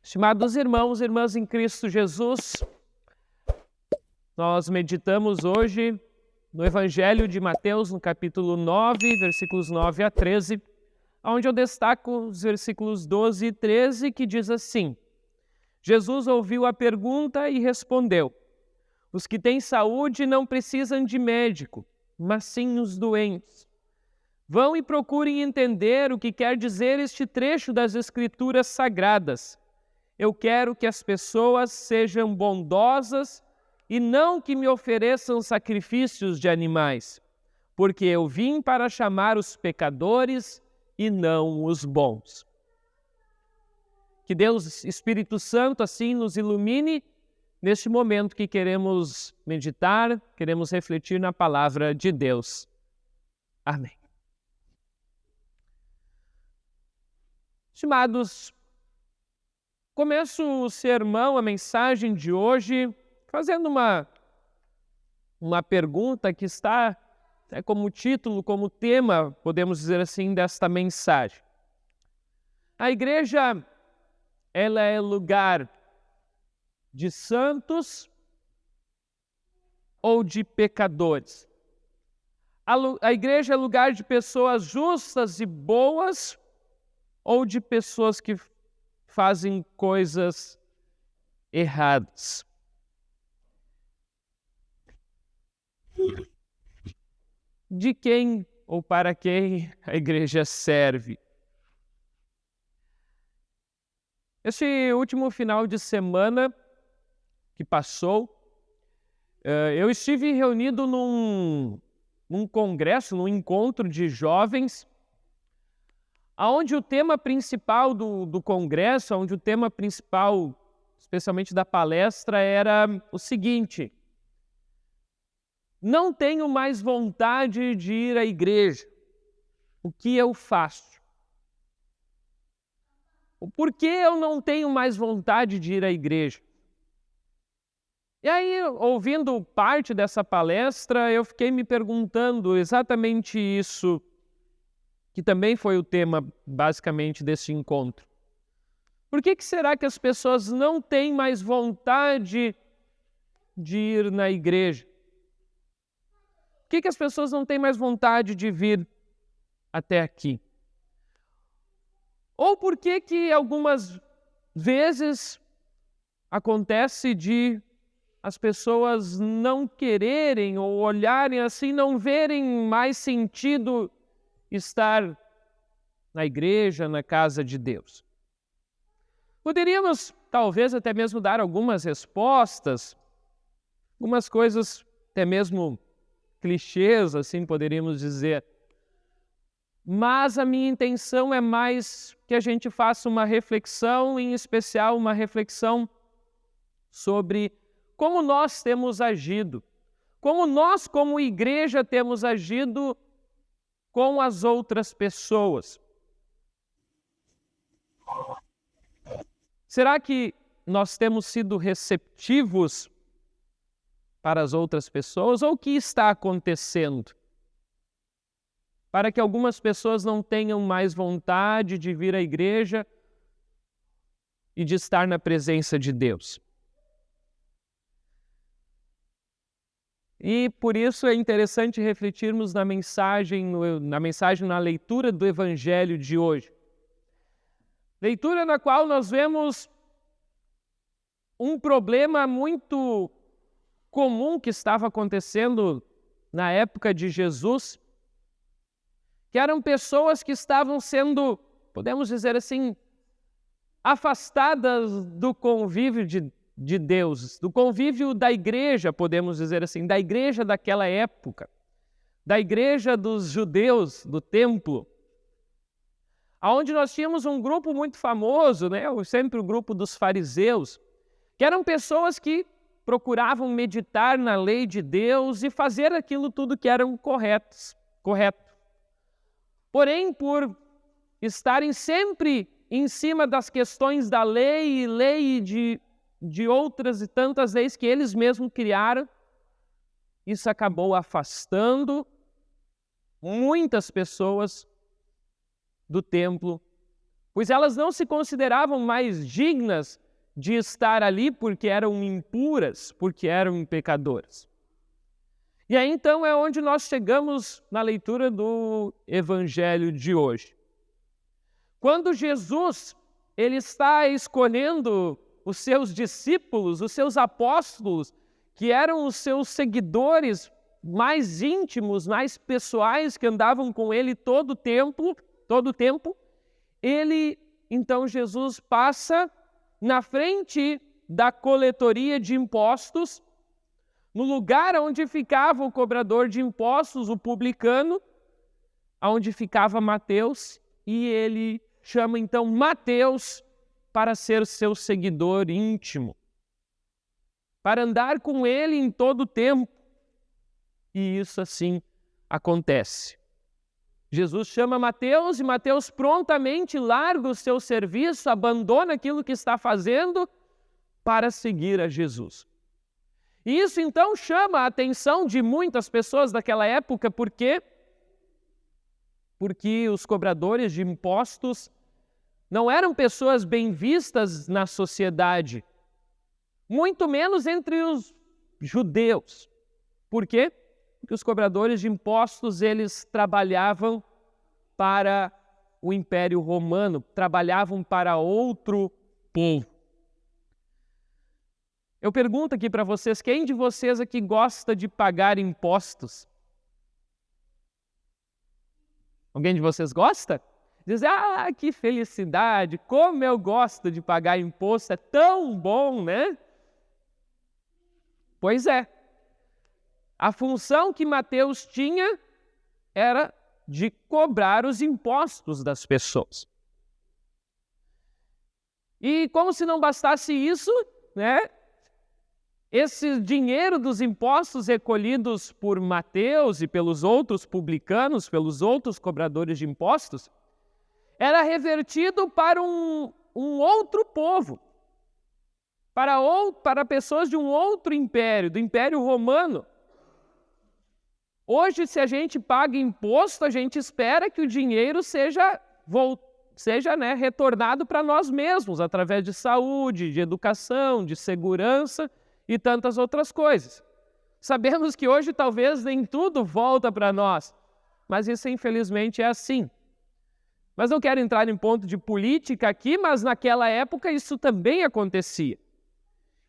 Estimados irmãos e irmãs em Cristo Jesus, nós meditamos hoje no Evangelho de Mateus, no capítulo 9, versículos 9 a 13, onde eu destaco os versículos 12 e 13, que diz assim: Jesus ouviu a pergunta e respondeu: os que têm saúde não precisam de médico, mas sim os doentes. Vão e procurem entender o que quer dizer este trecho das Escrituras Sagradas. Eu quero que as pessoas sejam bondosas e não que me ofereçam sacrifícios de animais, porque eu vim para chamar os pecadores e não os bons. Que Deus, Espírito Santo, assim nos ilumine neste momento que queremos meditar, queremos refletir na palavra de Deus. Amém. Estimados, começo o sermão, a mensagem de hoje, fazendo uma pergunta que está como título, como tema, podemos dizer assim, desta mensagem. A igreja, ela é lugar de santos ou de pecadores? A igreja é lugar de pessoas justas e boas ou de pessoas que fazem coisas erradas? De quem ou para quem a igreja serve? Este último final de semana que passou, eu estive reunido num congresso, num encontro de jovens, onde o tema principal do congresso, onde o tema principal, especialmente da palestra, era o seguinte: não tenho mais vontade de ir à igreja. O que eu faço? Por que eu não tenho mais vontade de ir à igreja? E aí, ouvindo parte dessa palestra, eu fiquei me perguntando exatamente isso, que também foi o tema, basicamente, desse encontro. Por que será que as pessoas não têm mais vontade de ir na igreja? Por que as pessoas não têm mais vontade de vir até aqui? Ou por que algumas vezes acontece de as pessoas não quererem ou olharem assim, não verem mais sentido estar na igreja, na casa de Deus? Poderíamos, talvez, até mesmo dar algumas respostas, algumas coisas até mesmo clichês, assim poderíamos dizer. Mas a minha intenção é mais que a gente faça uma reflexão, em especial uma reflexão sobre como nós temos agido, como nós, como igreja, temos agido com as outras pessoas. Será que nós temos sido receptivos para as outras pessoas? Ou o que está acontecendo para que algumas pessoas não tenham mais vontade de vir à igreja e de estar na presença de Deus? E por isso é interessante refletirmos na mensagem, na leitura do Evangelho de hoje. Leitura na qual nós vemos um problema muito comum que estava acontecendo na época de Jesus, que eram pessoas que estavam sendo, podemos dizer assim, afastadas do convívio de Deus, do convívio da igreja, podemos dizer assim, da igreja daquela época, da igreja dos judeus, do templo, onde nós tínhamos um grupo muito famoso, né? Sempre o grupo dos fariseus, que eram pessoas que procuravam meditar na lei de Deus e fazer aquilo tudo que era correto. Porém, por estarem sempre em cima das questões da lei e de outras e tantas leis que eles mesmos criaram, isso acabou afastando muitas pessoas do templo, pois elas não se consideravam mais dignas de estar ali porque eram impuras, porque eram pecadoras. E aí então é onde nós chegamos na leitura do Evangelho de hoje. Quando Jesus ele está escolhendo os seus discípulos, os seus apóstolos, que eram os seus seguidores mais íntimos, mais pessoais, que andavam com ele todo o tempo, então Jesus passa na frente da coletoria de impostos, no lugar onde ficava o cobrador de impostos, o publicano, onde ficava Mateus, e ele chama então Mateus para ser seu seguidor íntimo, para andar com ele em todo o tempo. E isso assim acontece. Jesus chama Mateus e Mateus prontamente larga o seu serviço, abandona aquilo que está fazendo para seguir a Jesus. E isso então chama a atenção de muitas pessoas daquela época, porque os cobradores de impostos não eram pessoas bem vistas na sociedade, muito menos entre os judeus. Por quê? Porque os cobradores de impostos, eles trabalhavam para o Império Romano, trabalhavam para outro povo. Eu pergunto aqui para vocês, quem de vocês aqui gosta de pagar impostos? Alguém de vocês gosta? Diz, que felicidade, como eu gosto de pagar imposto, é tão bom, né? Pois é. A função que Mateus tinha era de cobrar os impostos das pessoas. E como se não bastasse isso, né? Esse dinheiro dos impostos recolhidos por Mateus e pelos outros publicanos, pelos outros cobradores de impostos, era revertido para um outro povo, para pessoas de um outro império, do Império Romano. Hoje, se a gente paga imposto, a gente espera que o dinheiro seja retornado para nós mesmos, através de saúde, de educação, de segurança e tantas outras coisas. Sabemos que hoje talvez nem tudo volta para nós, mas isso infelizmente é assim. Mas não quero entrar em ponto de política aqui, mas naquela época isso também acontecia.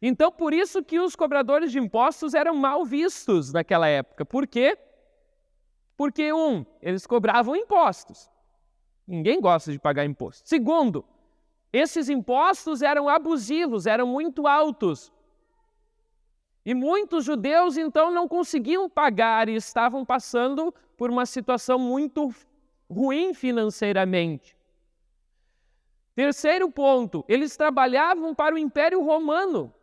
Então, por isso que os cobradores de impostos eram mal vistos naquela época. Por quê? Porque, eles cobravam impostos. Ninguém gosta de pagar imposto. Segundo, esses impostos eram abusivos, eram muito altos. E muitos judeus, então, não conseguiam pagar e estavam passando por uma situação muito ruim financeiramente. Terceiro ponto, eles trabalhavam para o Império Romano,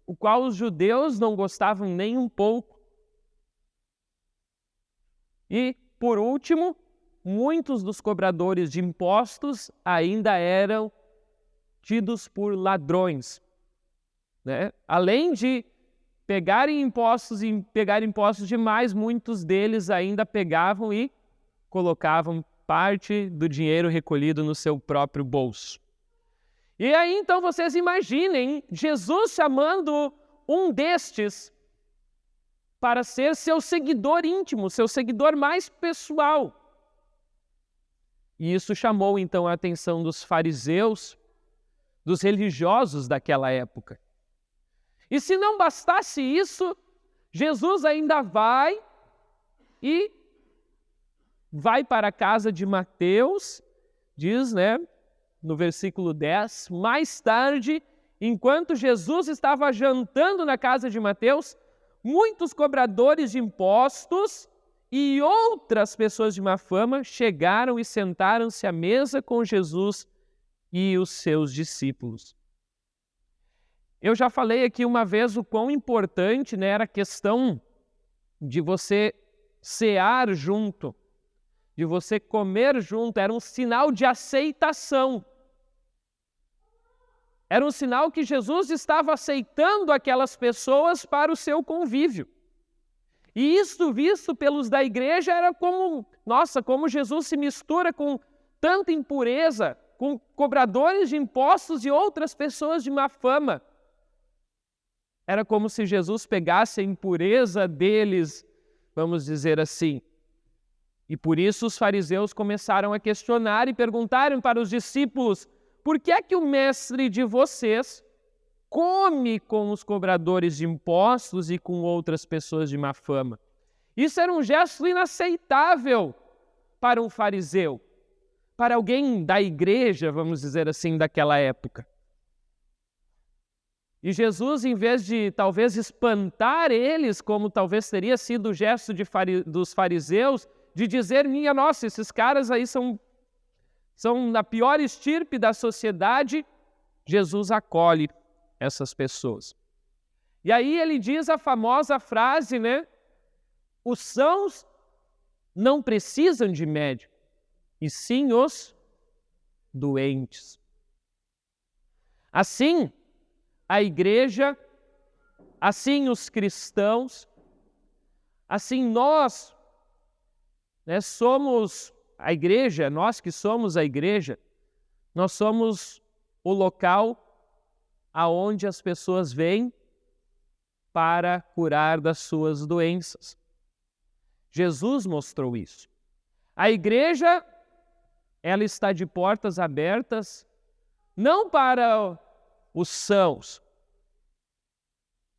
o qual os judeus não gostavam nem um pouco. E, por último, muitos dos cobradores de impostos ainda eram tidos por ladrões, né? Além de pegarem impostos e pegar impostos demais, muitos deles ainda pegavam e colocavam parte do dinheiro recolhido no seu próprio bolso. E aí, então, vocês imaginem Jesus chamando um destes para ser seu seguidor íntimo, seu seguidor mais pessoal. E isso chamou, então, a atenção dos fariseus, dos religiosos daquela época. E se não bastasse isso, Jesus ainda vai para a casa de Mateus, diz, né, no versículo 10, mais tarde, enquanto Jesus estava jantando na casa de Mateus, muitos cobradores de impostos e outras pessoas de má fama chegaram e sentaram-se à mesa com Jesus e os seus discípulos. Eu já falei aqui uma vez o quão importante, né, era a questão de você cear junto, de você comer junto, era um sinal de aceitação. Era um sinal que Jesus estava aceitando aquelas pessoas para o seu convívio. E isso, visto pelos da igreja, era como, nossa, como Jesus se mistura com tanta impureza, com cobradores de impostos e outras pessoas de má fama. Era como se Jesus pegasse a impureza deles, vamos dizer assim. E por isso os fariseus começaram a questionar e perguntaram para os discípulos: por que é que o mestre de vocês come com os cobradores de impostos e com outras pessoas de má fama? Isso era um gesto inaceitável para um fariseu, para alguém da igreja, vamos dizer assim, daquela época. E Jesus, em vez de talvez espantar eles, como talvez teria sido o gesto dos fariseus, de dizer: minha nossa, esses caras aí são da pior estirpe da sociedade, Jesus acolhe essas pessoas. E aí ele diz a famosa frase, né? Os sãos não precisam de médico, e sim os doentes. Assim, a igreja, assim os cristãos, assim nós, né, somos a igreja, nós que somos a igreja, nós somos o local aonde as pessoas vêm para curar das suas doenças. Jesus mostrou isso. A igreja, ela está de portas abertas, não para os sãos,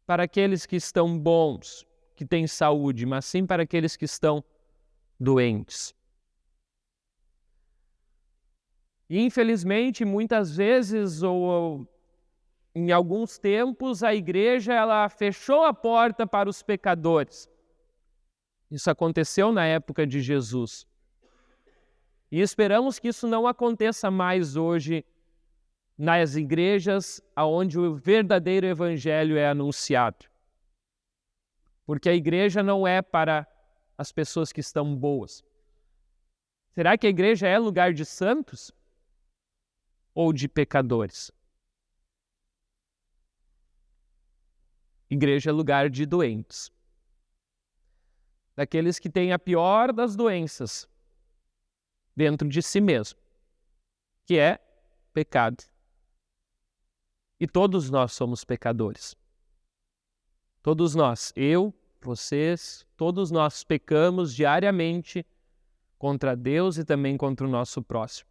para aqueles que estão bons, que têm saúde, mas sim para aqueles que estão doentes. E infelizmente, muitas vezes, ou em alguns tempos, a igreja ela fechou a porta para os pecadores. Isso aconteceu na época de Jesus. E esperamos que isso não aconteça mais hoje nas igrejas onde o verdadeiro evangelho é anunciado. Porque a igreja não é para as pessoas que estão boas. Será que a igreja é lugar de santos ou de pecadores? Igreja é lugar de doentes. Daqueles que têm a pior das doenças dentro de si mesmo, que é pecado. E todos nós somos pecadores. Todos nós, eu, vocês, todos nós pecamos diariamente contra Deus e também contra o nosso próximo.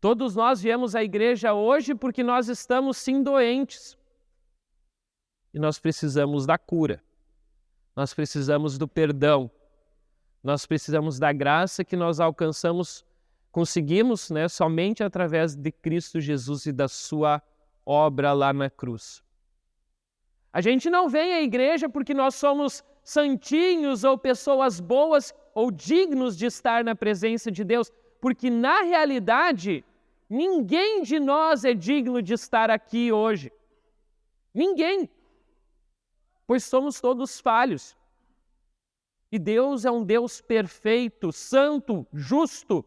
Todos nós viemos à igreja hoje porque nós estamos sim doentes. E nós precisamos da cura. Nós precisamos do perdão. Nós precisamos da graça que nós conseguimos, né, somente através de Cristo Jesus e da sua obra lá na cruz. A gente não vem à igreja porque nós somos santinhos ou pessoas boas ou dignos de estar na presença de Deus, porque na realidade ninguém de nós é digno de estar aqui hoje. Ninguém. Pois somos todos falhos. E Deus é um Deus perfeito, santo, justo.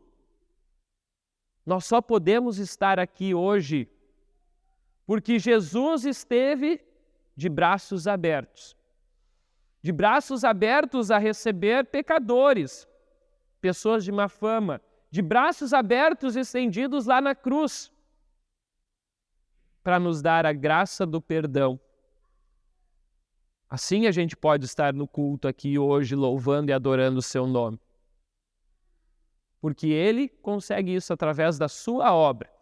Nós só podemos estar aqui hoje porque Jesus esteve de braços abertos. De braços abertos a receber pecadores, pessoas de má fama, de braços abertos estendidos lá na cruz, para nos dar a graça do perdão. Assim a gente pode estar no culto aqui hoje, louvando e adorando o seu nome. Porque Ele consegue isso através da sua obra.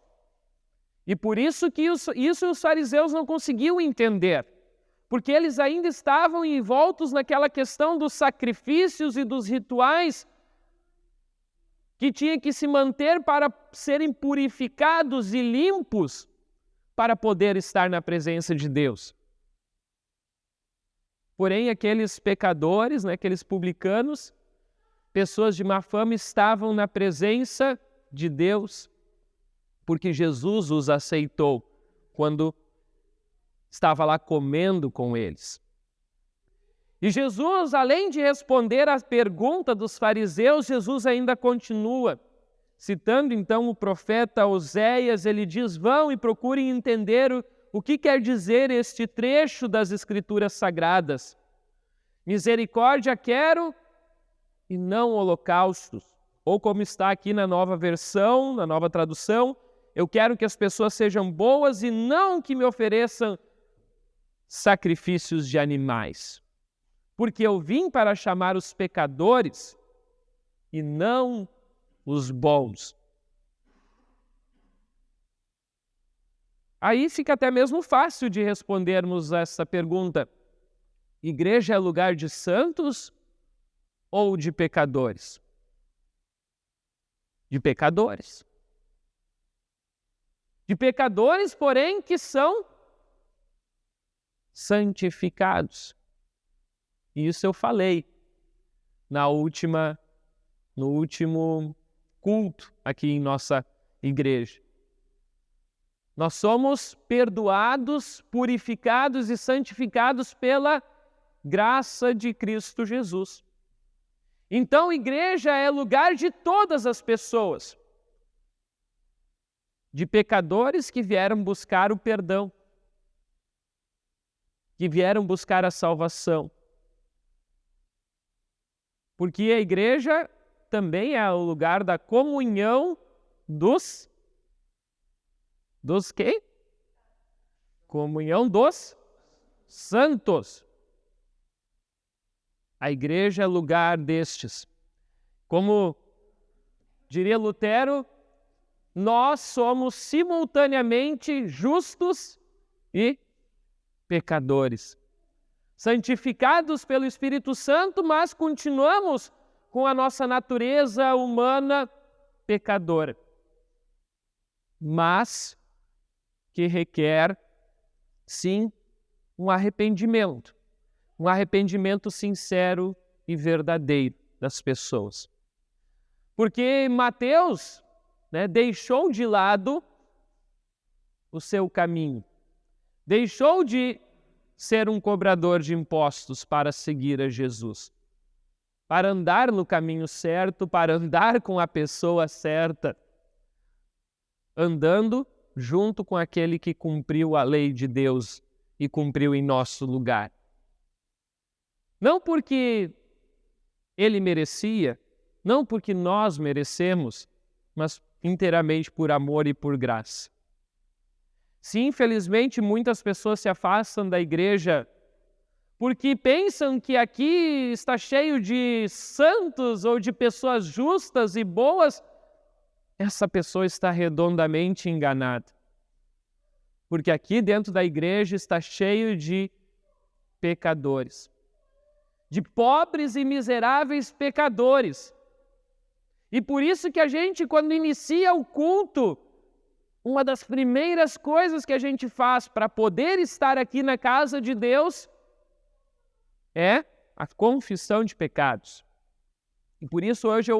E por isso que isso os fariseus não conseguiam entender. Porque eles ainda estavam envoltos naquela questão dos sacrifícios e dos rituais que tinha que se manter para serem purificados e limpos para poder estar na presença de Deus. Porém, aqueles pecadores, né, aqueles publicanos, pessoas de má fama, estavam na presença de Deus porque Jesus os aceitou quando estava lá comendo com eles. E Jesus, além de responder à pergunta dos fariseus, Jesus ainda continua. Citando então o profeta Oséias, ele diz: vão e procurem entender o que quer dizer este trecho das Escrituras Sagradas. Misericórdia quero e não holocaustos. Ou como está aqui na nova versão, na nova tradução, Eu quero que as pessoas sejam boas e não que me ofereçam sacrifícios de animais. Porque eu vim para chamar os pecadores e não os bons. Aí fica até mesmo fácil de respondermos essa pergunta. Igreja é lugar de santos ou de pecadores? De pecadores. De pecadores, porém, que são santificados. Isso eu falei no último culto aqui em nossa igreja. Nós somos perdoados, purificados e santificados pela graça de Cristo Jesus. Então, igreja é lugar de todas as pessoas, de pecadores que vieram buscar o perdão, que vieram buscar a salvação. Porque a igreja também é o lugar da comunhão dos quê? Comunhão dos santos. A igreja é lugar destes. Como diria Lutero, nós somos simultaneamente justos e pecadores. Santificados pelo Espírito Santo, mas continuamos com a nossa natureza humana pecadora. Mas que requer, sim, um arrependimento sincero e verdadeiro das pessoas. Porque Mateus, deixou de lado o seu caminho, deixou de ser um cobrador de impostos para seguir a Jesus, para andar no caminho certo, para andar com a pessoa certa, andando junto com aquele que cumpriu a lei de Deus e cumpriu em nosso lugar. Não porque ele merecia, não porque nós merecemos, mas inteiramente por amor e por graça. Se infelizmente muitas pessoas se afastam da igreja porque pensam que aqui está cheio de santos ou de pessoas justas e boas, essa pessoa está redondamente enganada. Porque aqui dentro da igreja está cheio de pecadores, de pobres e miseráveis pecadores. E por isso que a gente, quando inicia o culto, uma das primeiras coisas que a gente faz para poder estar aqui na casa de Deus é a confissão de pecados. E por isso hoje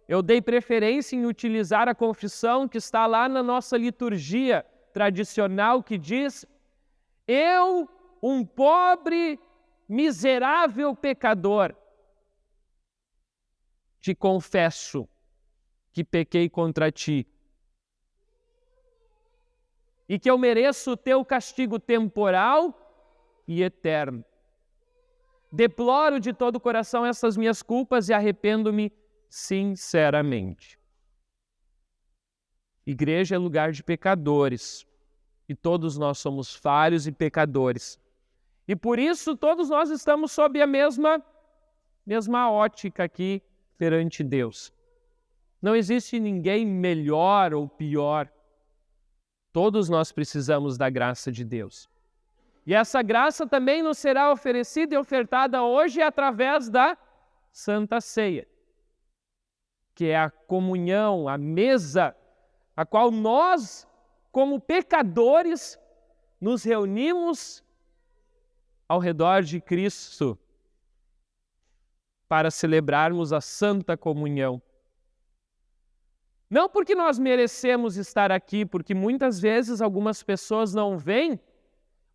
eu dei preferência em utilizar a confissão que está lá na nossa liturgia tradicional, que diz: eu, um pobre, miserável pecador, te confesso que pequei contra ti e que eu mereço o teu castigo temporal e eterno. Deploro de todo o coração essas minhas culpas e arrependo-me sinceramente. Igreja é lugar de pecadores e todos nós somos falhos e pecadores. E por isso todos nós estamos sob a mesma ótica aqui perante Deus. Não existe ninguém melhor ou pior. Todos nós precisamos da graça de Deus. E essa graça também nos será oferecida e ofertada hoje através da Santa Ceia, que é a comunhão, a mesa, a qual nós, como pecadores, nos reunimos ao redor de Cristo para celebrarmos a Santa Comunhão. Não porque nós merecemos estar aqui, porque muitas vezes algumas pessoas não vêm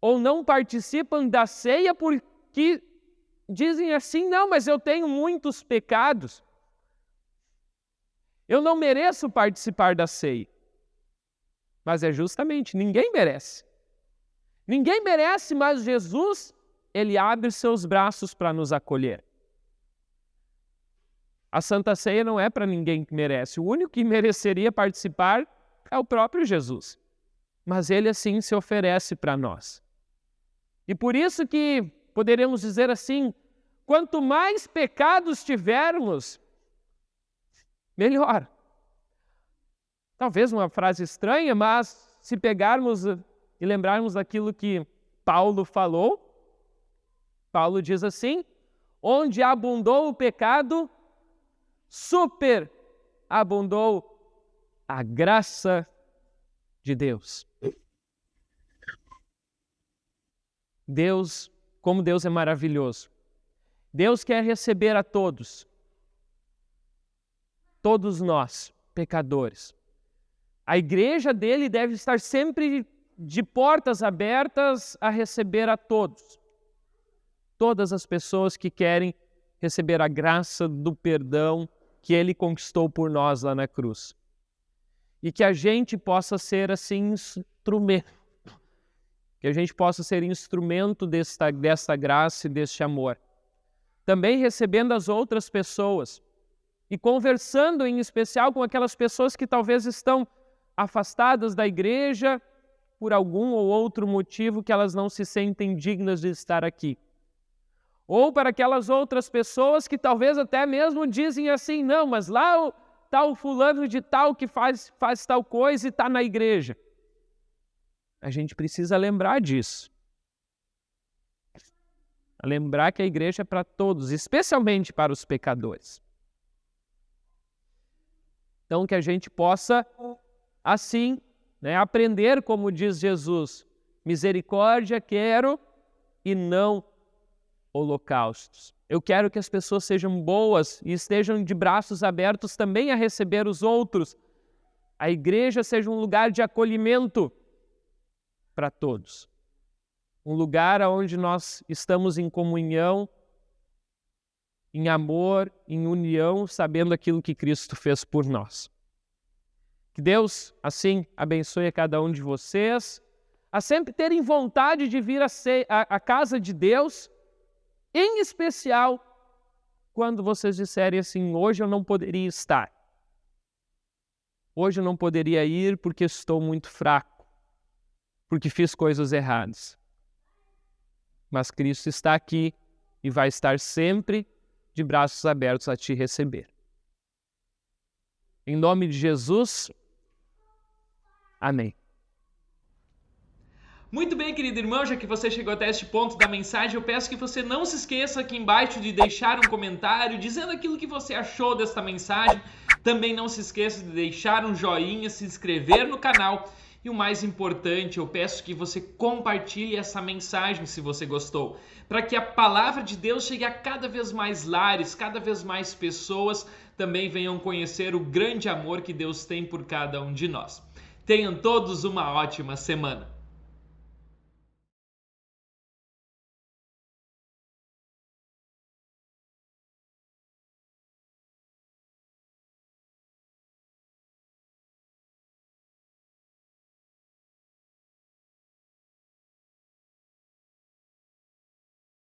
ou não participam da ceia porque dizem assim: não, mas eu tenho muitos pecados, eu não mereço participar da ceia. Mas é justamente, ninguém merece. Ninguém merece, mas Jesus, Ele abre seus braços para nos acolher. A Santa Ceia não é para ninguém que merece. O único que mereceria participar É o próprio Jesus. Mas ele assim se oferece para nós. E por isso que poderíamos dizer assim, quanto mais pecados tivermos, melhor. Talvez uma frase estranha, mas se pegarmos e lembrarmos daquilo que Paulo falou, Paulo diz assim, onde abundou o pecado, superabundou a graça de Deus. Como Deus é maravilhoso. Deus quer receber a todos nós, pecadores. A igreja dele deve estar sempre de portas abertas a receber a todas as pessoas que querem receber a graça do perdão que ele conquistou por nós lá na cruz. E que a gente possa ser assim instrumento, que a gente possa ser instrumento desta graça e deste amor. Também recebendo as outras pessoas e conversando em especial com aquelas pessoas que talvez estão afastadas da igreja por algum ou outro motivo que elas não se sentem dignas de estar aqui. Ou para aquelas outras pessoas que talvez até mesmo dizem assim, não, mas lá está o fulano de tal que faz tal coisa e está na igreja. A gente precisa lembrar disso. Lembrar que a igreja é para todos, especialmente para os pecadores. Então que a gente possa, assim, aprender, como diz Jesus, misericórdia quero e não holocaustos. Eu quero que as pessoas sejam boas e estejam de braços abertos também a receber os outros. A igreja seja um lugar de acolhimento para todos. Um lugar onde nós estamos em comunhão, em amor, em união, sabendo aquilo que Cristo fez por nós. Que Deus, assim, abençoe a cada um de vocês, a sempre terem vontade de vir à casa de Deus, em especial quando vocês disserem assim, hoje eu não poderia estar. Hoje eu não poderia ir porque estou muito fraco, porque fiz coisas erradas. Mas Cristo está aqui e vai estar sempre de braços abertos a te receber. Em nome de Jesus, amém. Muito bem, querido irmão, já que você chegou até este ponto da mensagem, eu peço que você não se esqueça aqui embaixo de deixar um comentário dizendo aquilo que você achou desta mensagem. Também não se esqueça de deixar um joinha, se inscrever no canal e o mais importante, eu peço que você compartilhe essa mensagem se você gostou, para que a palavra de Deus chegue a cada vez mais lares, cada vez mais pessoas também venham conhecer o grande amor que Deus tem por cada um de nós. Tenham todos uma ótima semana.